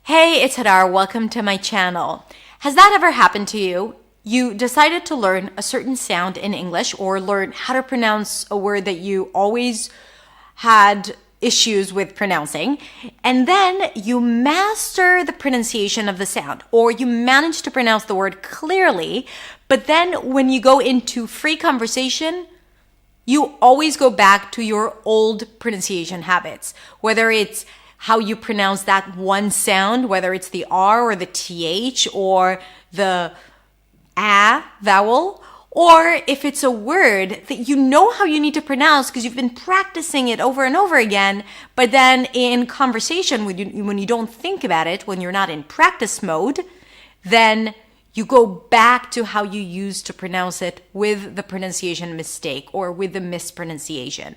Hey, it's Hadar. Welcome to my channel. Has that ever happened to you? You decided to learn a certain sound in English or learn how to pronounce a word that you always had issues with pronouncing, and then you master the pronunciation of the sound, or you manage to pronounce the word clearly, but then when you go into free conversation, you always go back to your old pronunciation habits, whether it's how you pronounce that one sound, whether it's the R or the TH or the A vowel, or if it's a word that you know how you need to pronounce because you've been practicing it over and over again, but then in conversation, when you don't think about it, when you're not in practice mode, then you go back to how you used to pronounce it with the pronunciation mistake or with the mispronunciation.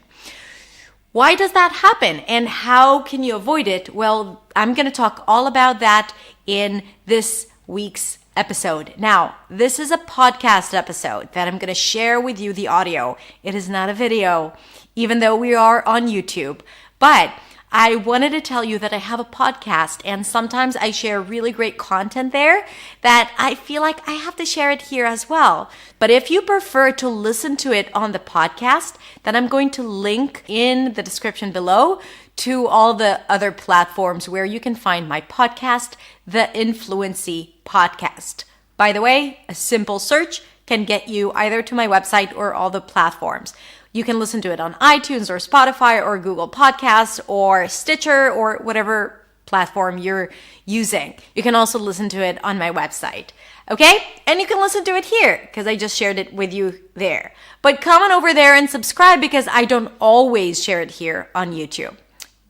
Why does that happen and how can you avoid it? Well, I'm going to talk all about that in this week's episode. Now, this is a podcast episode that I'm going to share with you the audio. It is not a video, even though we are on YouTube. But I wanted to tell you that I have a podcast and sometimes I share really great content there that I feel like I have to share it here as well. But if you prefer to listen to it on the podcast, then I'm going to link in the description below to all the other platforms where you can find my podcast, the Fluency podcast. By the way, a simple search can get you either to my website or all the platforms. You can listen to it on iTunes or Spotify or Google Podcasts or Stitcher or whatever platform you're using. You can also listen to it on my website. Okay? And you can listen to it here because I just shared it with you there. But come on over there and subscribe because I don't always share it here on YouTube.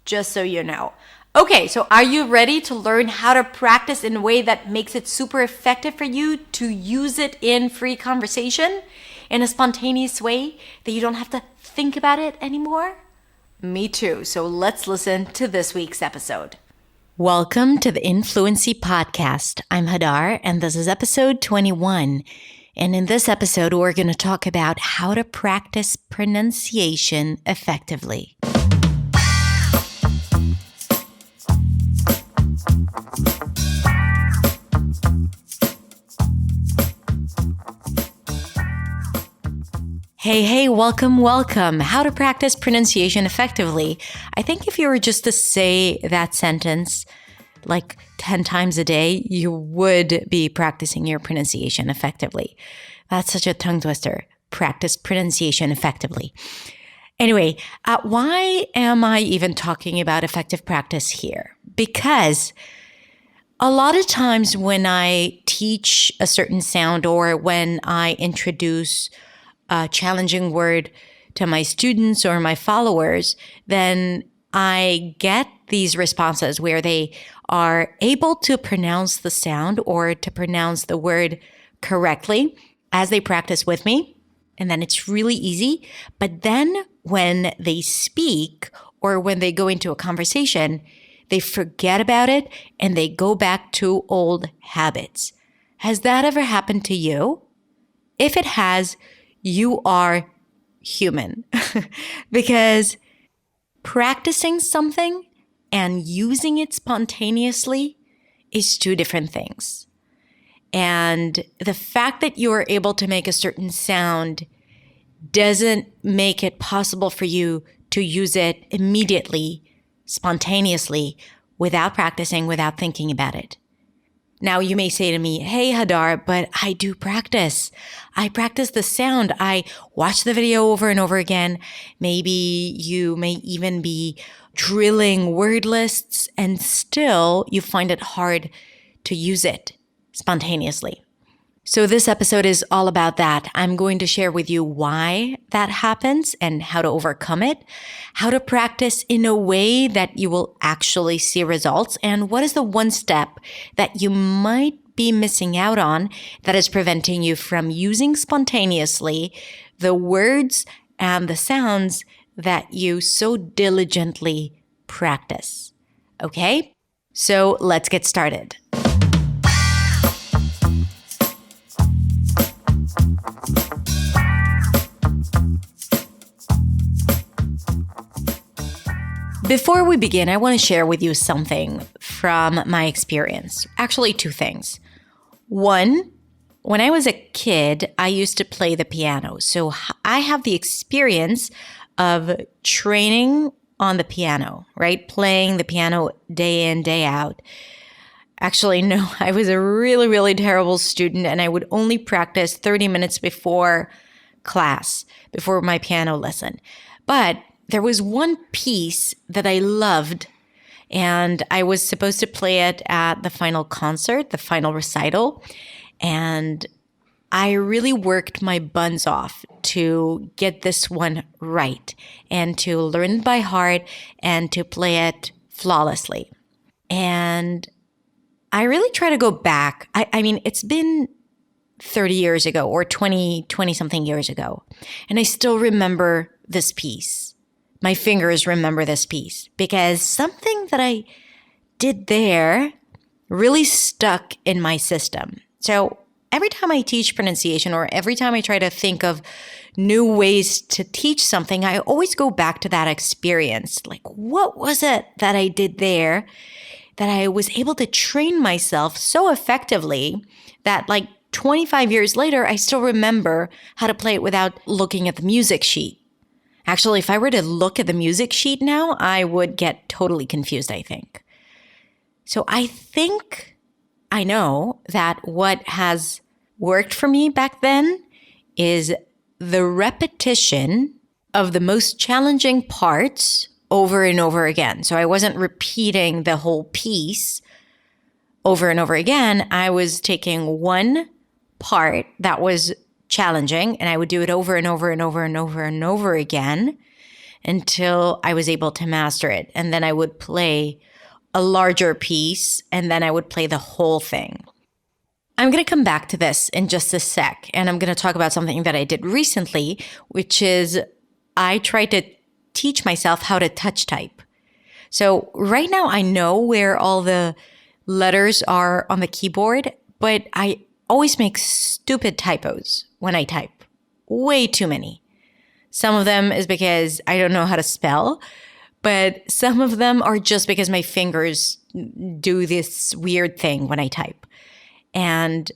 Just so you know. Okay, so are you ready to learn how to practice in a way that makes it super effective for you to use it in free conversation in a spontaneous way that you don't have to think about it anymore? Me too. So let's listen to this week's episode. Welcome to the Fluency podcast. I'm Hadar, and this is episode 21. And in this episode, we're going to talk about how to practice pronunciation effectively. Hey, welcome. How to practice pronunciation effectively. I think if you were just to say that sentence like 10 times a day, you would be practicing your pronunciation effectively. That's such a tongue twister. Practice pronunciation effectively. Anyway, why am I even talking about effective practice here? Because a lot of times when I teach a certain sound or when I introduce a challenging word to my students or my followers, then I get these responses where they are able to pronounce the sound or to pronounce the word correctly as they practice with me. And then it's really easy. But then when they speak or when they go into a conversation, they forget about it and they go back to old habits. Has that ever happened to you? If it has, you are human because practicing something and using it spontaneously is two different things. And the fact that you are able to make a certain sound doesn't make it possible for you to use it immediately, spontaneously, without practicing, without thinking about it. Now you may say to me, hey Hadar, but I do practice. I practice the sound. I watch the video over and over again. Maybe you may even be drilling word lists and still you find it hard to use it spontaneously. So this episode is all about that. I'm going to share with you why that happens and how to overcome it, how to practice in a way that you will actually see results, and what is the one step that you might be missing out on that is preventing you from using spontaneously the words and the sounds that you so diligently practice. Okay? So let's get started. Before we begin, I want to share with you something from my experience. Actually, two things. One, when I was a kid, I used to play the piano. So I have the experience of training on the piano, right? Playing the piano day in, day out. Actually, no, I was a really, really terrible student, and I would only practice 30 minutes before class, before my piano lesson. But there was one piece that I loved, and I was supposed to play it at the final concert, the final recital. And I really worked my buns off to get this one right and to learn it by heart and to play it flawlessly. And I really try to go back. I mean, it's been 30 years ago or 20 something years ago. And I still remember this piece. My fingers remember this piece because something that I did there really stuck in my system. So every time I teach pronunciation or every time I try to think of new ways to teach something, I always go back to that experience. Like, what was it that I did there that I was able to train myself so effectively that like 25 years later, I still remember how to play it without looking at the music sheet. Actually, if I were to look at the music sheet now, I would get totally confused, I think. So I think I know that what has worked for me back then is the repetition of the most challenging parts over and over again. So I wasn't repeating the whole piece over and over again. I was taking one part that was challenging and I would do it over and over and over and over and over again until I was able to master it. And then I would play a larger piece and then I would play the whole thing. I'm going to come back to this in just a sec. And I'm going to talk about something that I did recently, which is I tried to teach myself how to touch type. So right now I know where all the letters are on the keyboard, but I always make stupid typos when I type. Way too many. Some of them is because I don't know how to spell, but some of them are just because my fingers do this weird thing when I type. And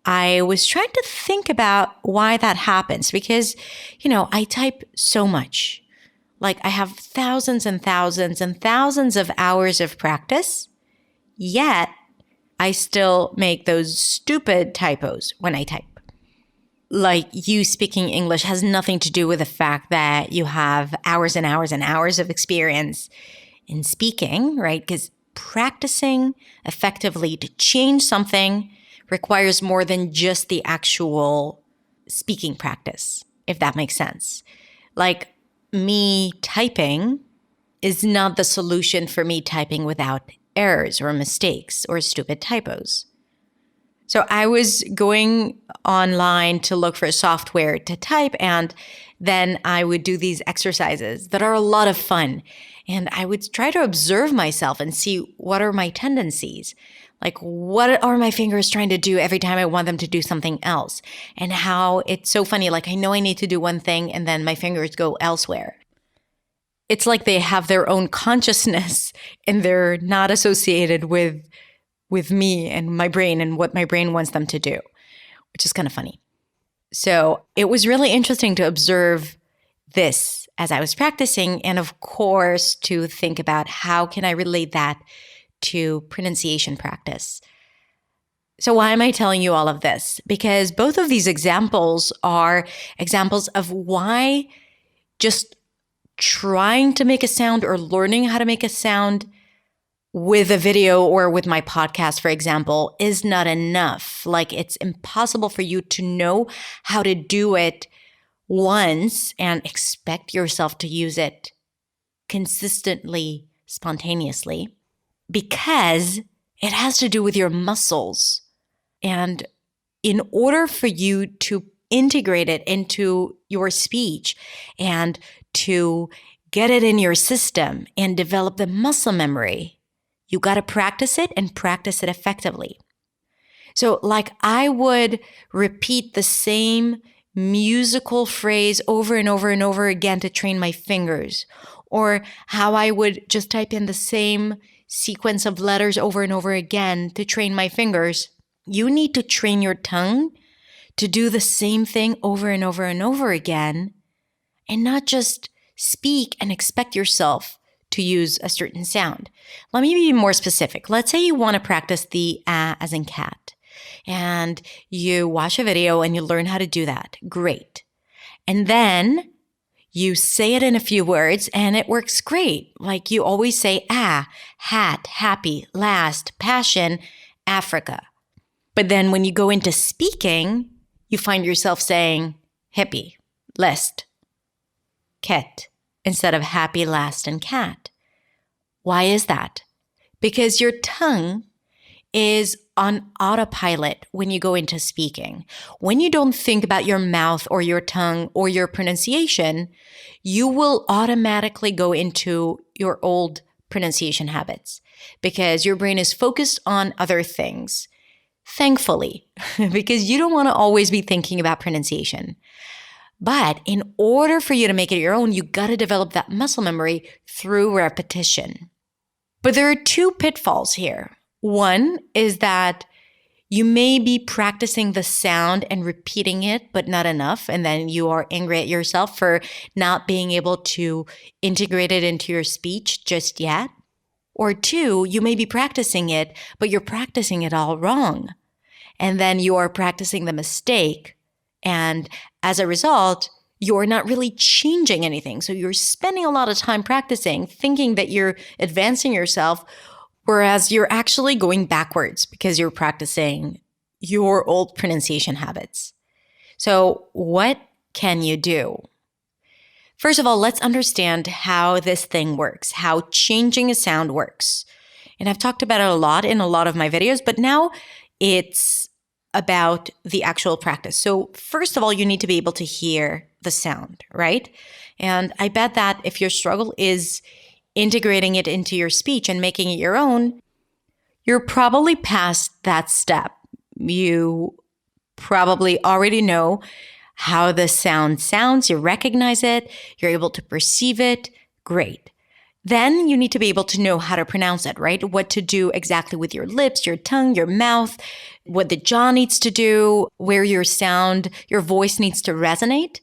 I was trying to think about why that happens because, I type so much. Like I have thousands and thousands and thousands of hours of practice, yet I still make those stupid typos when I type. Like you speaking English has nothing to do with the fact that you have hours and hours and hours of experience in speaking, right? Because practicing effectively to change something requires more than just the actual speaking practice, if that makes sense. Like me typing is not the solution for me typing without errors or mistakes or stupid typos. So I was going online to look for software to type, and then I would do these exercises that are a lot of fun. And I would try to observe myself and see what are my tendencies. Like, what are my fingers trying to do every time I want them to do something else? And how it's so funny. Like, I know I need to do one thing and then my fingers go elsewhere. It's like they have their own consciousness and they're not associated with me and my brain and what my brain wants them to do, which is kind of funny. So it was really interesting to observe this as I was practicing. And of course, to think about how can I relate that to pronunciation practice. So why am I telling you all of this? Because both of these examples are examples of why just trying to make a sound or learning how to make a sound with a video or with my podcast, for example, is not enough. Like it's impossible for you to know how to do it once and expect yourself to use it consistently, spontaneously, because it has to do with your muscles. And in order for you to integrate it into your speech and to get it in your system and develop the muscle memory, you got to practice it and practice it effectively. So like I would repeat the same musical phrase over and over and over again to train my fingers, or how I would just type in the same sequence of letters over and over again to train my fingers. You need to train your tongue to do the same thing over and over and over again, and not just speak and expect yourself to use a certain sound. Let me be more specific. Let's say you want to practice the as in cat, and you watch a video and you learn how to do that. Great. And then you say it in a few words and it works great. Like you always say hat, happy, last, passion, Africa. But then when you go into speaking, you find yourself saying hippie, list, ket, instead of happy, last, and cat. Why is that? Because your tongue is on autopilot when you go into speaking. When you don't think about your mouth or your tongue or your pronunciation, you will automatically go into your old pronunciation habits because your brain is focused on other things. Thankfully, because you don't want to always be thinking about pronunciation. But in order for you to make it your own, you got to develop that muscle memory through repetition. But there are two pitfalls here. One is that you may be practicing the sound and repeating it, but not enough. And then you are angry at yourself for not being able to integrate it into your speech just yet. Or two, you may be practicing it, but you're practicing it all wrong. And then you are practicing the mistake. And as a result, you're not really changing anything. So you're spending a lot of time practicing, thinking that you're advancing yourself, whereas you're actually going backwards because you're practicing your old pronunciation habits. So what can you do? First of all, let's understand how this thing works, how changing a sound works. And I've talked about it a lot in a lot of my videos, but now it's about the actual practice. So first of all, you need to be able to hear the sound, right? And I bet that if your struggle is integrating it into your speech and making it your own, you're probably past that step. You probably already know how the sound sounds, you recognize it, you're able to perceive it, great. Then you need to be able to know how to pronounce it, right? What to do exactly with your lips, your tongue, your mouth, what the jaw needs to do, where your sound, your voice needs to resonate.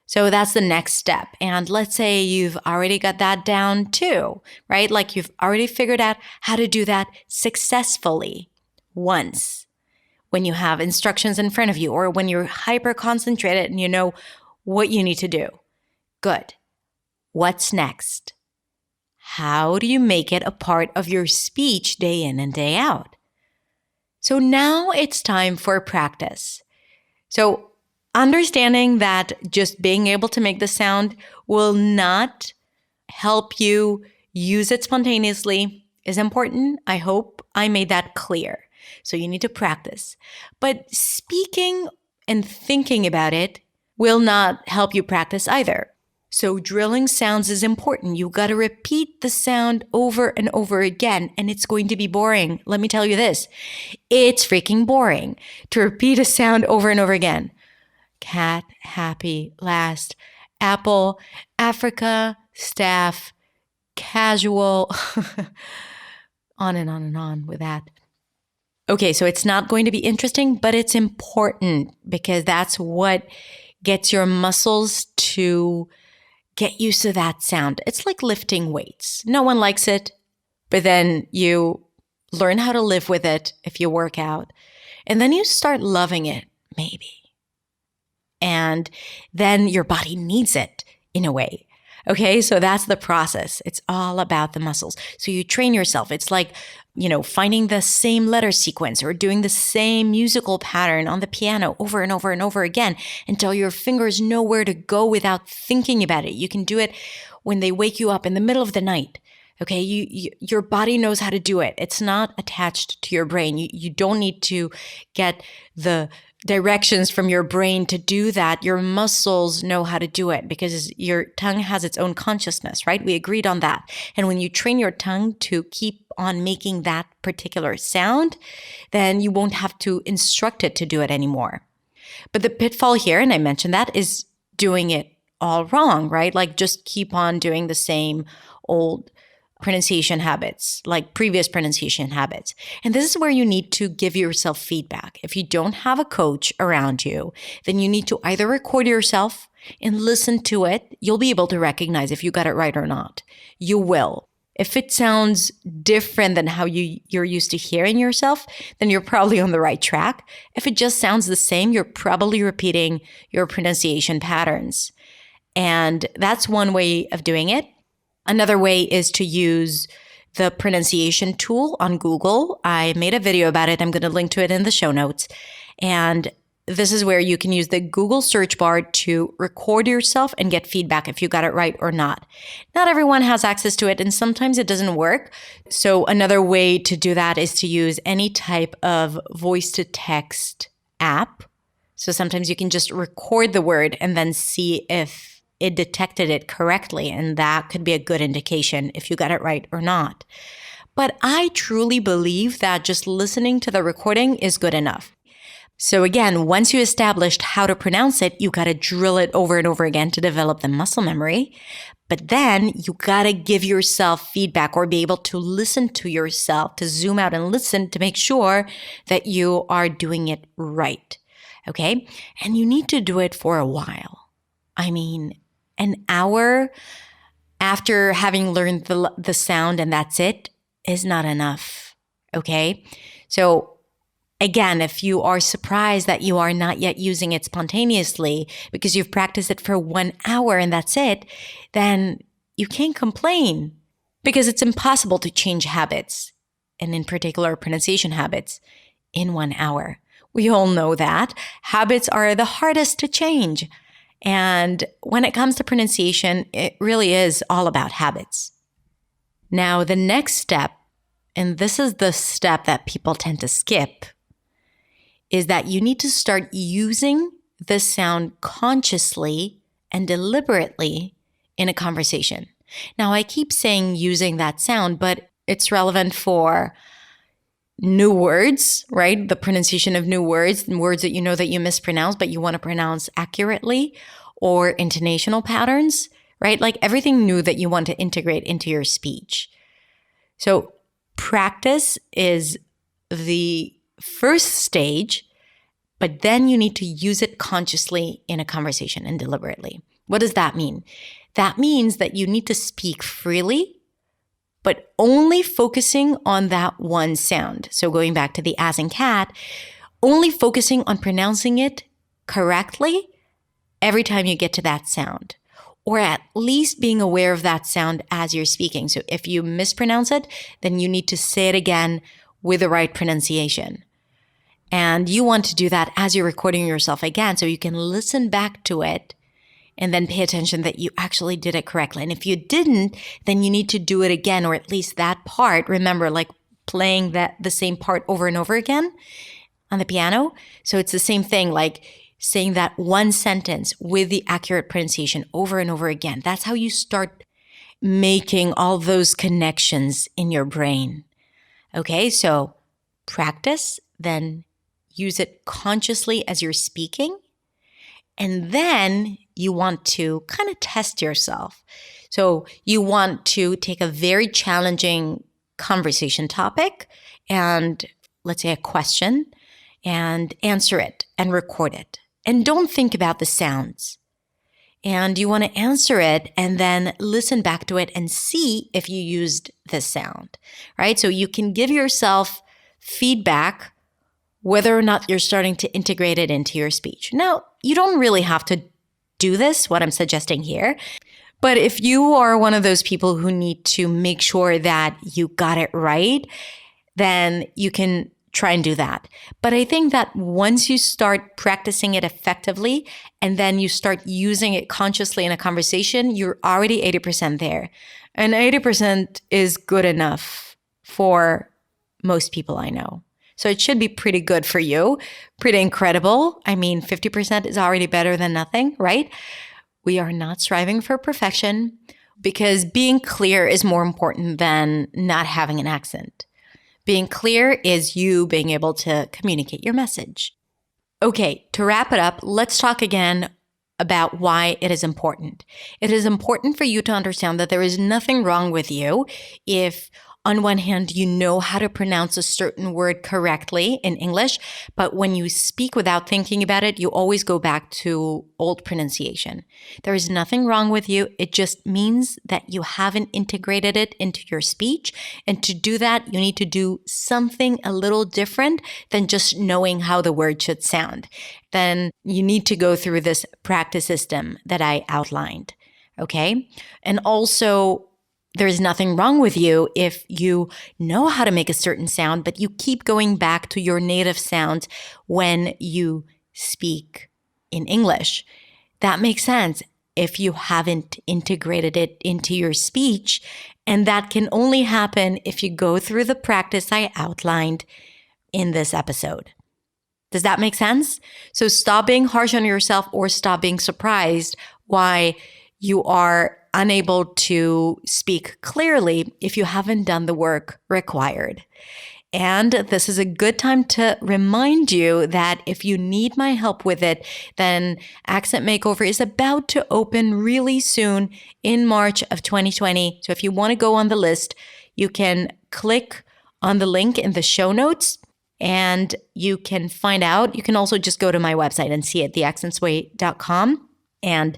So that's the next step. And let's say you've already got that down too, right? Like you've already figured out how to do that successfully once. When you have instructions in front of you or when you're hyper concentrated and you know what you need to do. Good. What's next? How do you make it a part of your speech day in and day out? So now it's time for practice. So understanding that just being able to make the sound will not help you use it spontaneously is important. I hope I made that clear. So you need to practice. But speaking and thinking about it will not help you practice either. So drilling sounds is important. You got to repeat the sound over and over again, and it's going to be boring. Let me tell you this. It's freaking boring to repeat a sound over and over again. Cat, happy, last, apple, Africa, staff, casual, on and on and on with that. Okay, so it's not going to be interesting, but it's important because that's what gets your muscles to get used to that sound. It's like lifting weights. No one likes it, but then you learn how to live with it if you work out, and then you start loving it, maybe. And then your body needs it in a way. Okay, so that's the process. It's all about the muscles. So you train yourself. It's like, finding the same letter sequence or doing the same musical pattern on the piano over and over and over again until your fingers know where to go without thinking about it. You can do it when they wake you up in the middle of the night. Okay, your body knows how to do it. It's not attached to your brain. You don't need to get the directions from your brain to do that. Your muscles know how to do it because your tongue has its own consciousness, right? We agreed on that. And when you train your tongue to keep on making that particular sound, then you won't have to instruct it to do it anymore. But the pitfall here, and I mentioned that, is doing it all wrong, right? Like just keep on doing the same old pronunciation habits, like previous pronunciation habits. And this is where you need to give yourself feedback. If you don't have a coach around you, then you need to either record yourself and listen to it. You'll be able to recognize if you got it right or not. You will. If it sounds different than how you're used to hearing yourself, then you're probably on the right track. If it just sounds the same, you're probably repeating your pronunciation patterns. And that's one way of doing it. Another way is to use the pronunciation tool on Google. I made a video about it. I'm going to link to it in the show notes. And this is where you can use the Google search bar to record yourself and get feedback if you got it right or not. Not everyone has access to it, and sometimes it doesn't work. So another way to do that is to use any type of voice-to-text app. So sometimes you can just record the word and then see if it detected it correctly, and that could be a good indication if you got it right or not. But I truly believe that just listening to the recording is good enough. So again, once you established how to pronounce it, you got to drill it over and over again to develop the muscle memory. But then you got to give yourself feedback or be able to listen to yourself, to zoom out and listen to make sure that you are doing it right. Okay? And you need to do it for a while. I mean, an hour after having learned the sound and that's it is not enough. Okay? So again, if you are surprised that you are not yet using it spontaneously because you've practiced it for 1 hour and that's it, then you can't complain because it's impossible to change habits, and in particular pronunciation habits, in 1 hour. We all know that. Habits are the hardest to change. And when it comes to pronunciation, it really is all about habits. Now, the next step, and this is the step that people tend to skip, is that you need to start using the sound consciously and deliberately in a conversation. Now, I keep saying using that sound, but it's relevant for new words, right? The pronunciation of new words, words that you know that you mispronounce, but you want to pronounce accurately, or intonational patterns, right? Like everything new that you want to integrate into your speech. So practice is the first stage, but then you need to use it consciously in a conversation and deliberately. What does that mean? That means that you need to speak freely, but only focusing on that one sound. So going back to the as in cat, only focusing on pronouncing it correctly every time you get to that sound, or at least being aware of that sound as you're speaking. So if you mispronounce it, then you need to say it again with the right pronunciation. And you want to do that as you're recording yourself again, so you can listen back to it and then pay attention that you actually did it correctly. And if you didn't, then you need to do it again, or at least that part. Remember, like playing the same part over and over again on the piano. So it's the same thing, like saying that one sentence with the accurate pronunciation over and over again. That's how you start making all those connections in your brain. Okay, so practice, then use it consciously as you're speaking. And then you want to kind of test yourself. So you want to take a very challenging conversation topic and let's say a question and answer it and record it. And don't think about the sounds. And you want to answer it and then listen back to it and see if you used this sound, right? So you can give yourself feedback whether or not you're starting to integrate it into your speech. Now, you don't really have to do this, what I'm suggesting here. But if you are one of those people who need to make sure that you got it right, then you can try and do that. But I think that once you start practicing it effectively and then you start using it consciously in a conversation, you're already 80% there. And 80% is good enough for most people I know. So it should be pretty good for you, pretty incredible. I mean, 50% is already better than nothing, right? We are not striving for perfection because being clear is more important than not having an accent. Being clear is you being able to communicate your message. Okay, to wrap it up, let's talk again about why it is important. It is important for you to understand that there is nothing wrong with you if, on one hand, you know how to pronounce a certain word correctly in English, but when you speak without thinking about it, you always go back to old pronunciation. There is nothing wrong with you. It just means that you haven't integrated it into your speech. And to do that, you need to do something a little different than just knowing how the word should sound. Then you need to go through this practice system that I outlined. Okay? And also, there's nothing wrong with you if you know how to make a certain sound, but you keep going back to your native sound when you speak in English. That makes sense if you haven't integrated it into your speech. And that can only happen if you go through the practice I outlined in this episode. Does that make sense? So stop being harsh on yourself or stop being surprised why you are unable to speak clearly if you haven't done the work required. And this is a good time to remind you that if you need my help with it, then Accent Makeover is about to open really soon in March of 2020. So if you want to go on the list, you can click on the link in the show notes and you can find out. You can also just go to my website and see it, theaccentsway.com, and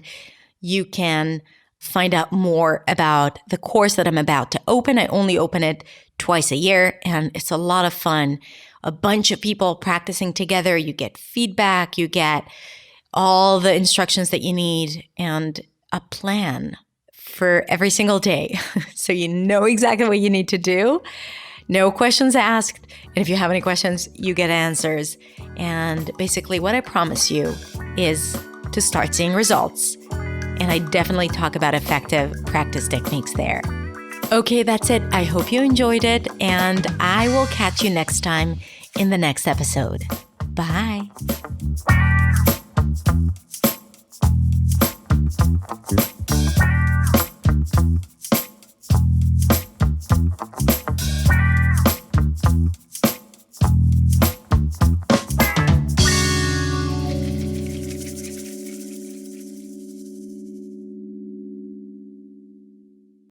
you can find out more about the course that I'm about to open. I only open it twice a year, and it's a lot of fun. A bunch of people practicing together. You get feedback, you get all the instructions that you need, and a plan for every single day. So you know exactly what you need to do. No questions asked. And if you have any questions, you get answers. And basically what I promise you is to start seeing results. And I definitely talk about effective practice techniques there. Okay, that's it. I hope you enjoyed it, and I will catch you next time in the next episode. Bye.